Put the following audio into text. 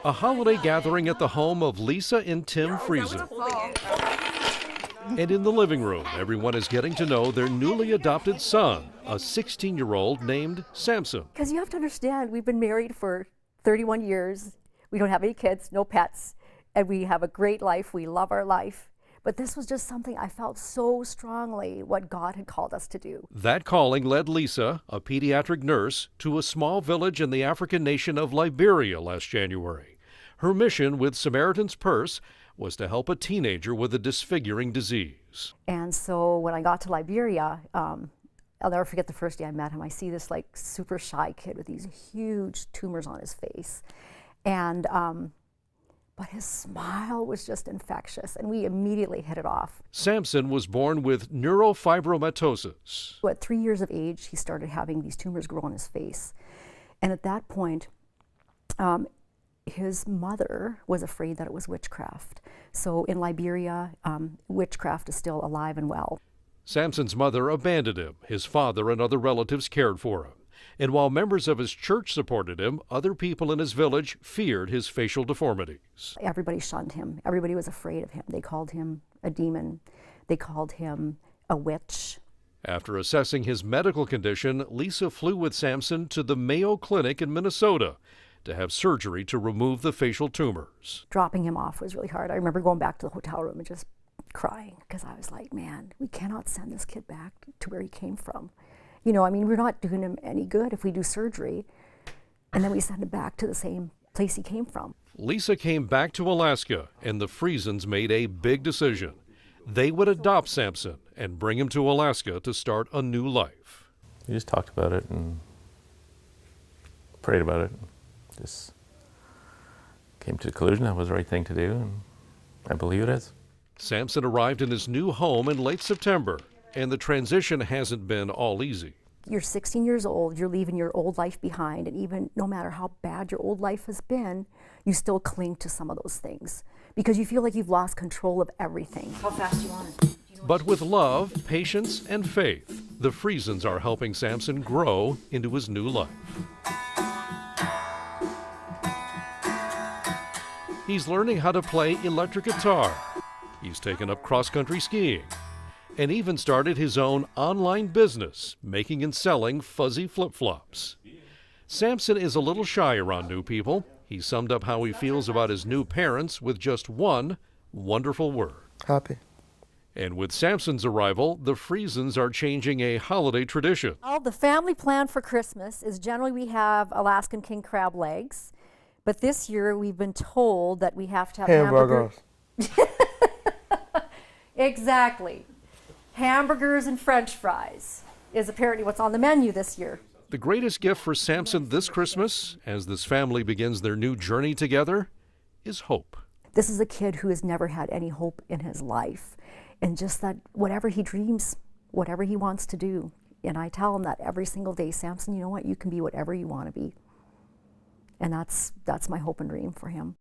A holiday gathering at the home of Lisa and Tim Friesen. And in the living room, everyone is getting to know their newly adopted son, a 16-year-old named Samson. Because you have to understand, we've been married for 31 years. We don't have any kids, no pets, and we have a great life. We love our life. But this was just something I felt so strongly what God had called us to do. That calling led Lisa, a pediatric nurse, to a small village in the African nation of Liberia last January. Her mission with Samaritan's Purse was to help a teenager with a disfiguring disease. And so when I got to Liberia, I'll never forget the first day I met him. I see this like super shy kid with these huge tumors on his face. And but his smile was just infectious, and we immediately hit it off. Samson was born with neurofibromatosis. At 3 years of age, he started having these tumors grow on his face. And at that point, his mother was afraid that it was witchcraft. So in Liberia, witchcraft is still alive and well. Samson's mother abandoned him. His father and other relatives cared for him. And while members of his church supported him, other people in his village feared his facial deformities. Everybody shunned him. Everybody was afraid of him. They called him a demon. They called him a witch. After assessing his medical condition, Lisa flew with Samson to the Mayo Clinic in Minnesota to have surgery to remove the facial tumors. Dropping him off was really hard. I remember going back to the hotel room and just crying because I was like, man, we cannot send this kid back to where he came from. You know, I mean, we're not doing him any good if we do surgery and then we send him back to the same place he came from. Lisa came back to Alaska, and the Friesens made a big decision. They would adopt Samson and bring him to Alaska to start a new life. We just talked about it and prayed about it. Just came to the conclusion that was the right thing to do, and I believe it is. Samson arrived in his new home in late September, and the transition hasn't been all easy. You're 16 years old, you're leaving your old life behind, and even no matter how bad your old life has been, you still cling to some of those things because you feel like you've lost control of everything. How fast do you want it? But with love, patience, and faith, the Friesens are helping Samson grow into his new life. He's learning how to play electric guitar. He's taken up cross-country skiing and even started his own online business, making and selling fuzzy flip-flops. Samson is a little shy around new people. He summed up how he feels about his new parents with just one wonderful word. Happy. And with Samson's arrival, the Friesens are changing a holiday tradition. Well, the family plan for Christmas is generally we have Alaskan king crab legs, but this year we've been told that we have to have Hamburgers. Exactly. Hamburgers and French fries is apparently what's on the menu this year. The greatest gift for Samson this Christmas, as this family begins their new journey together, is hope. This is a kid who has never had any hope in his life, and just that whatever he dreams, whatever he wants to do, and I tell him that every single day, Samson, you know what, you can be whatever you want to be. And that's my hope and dream for him.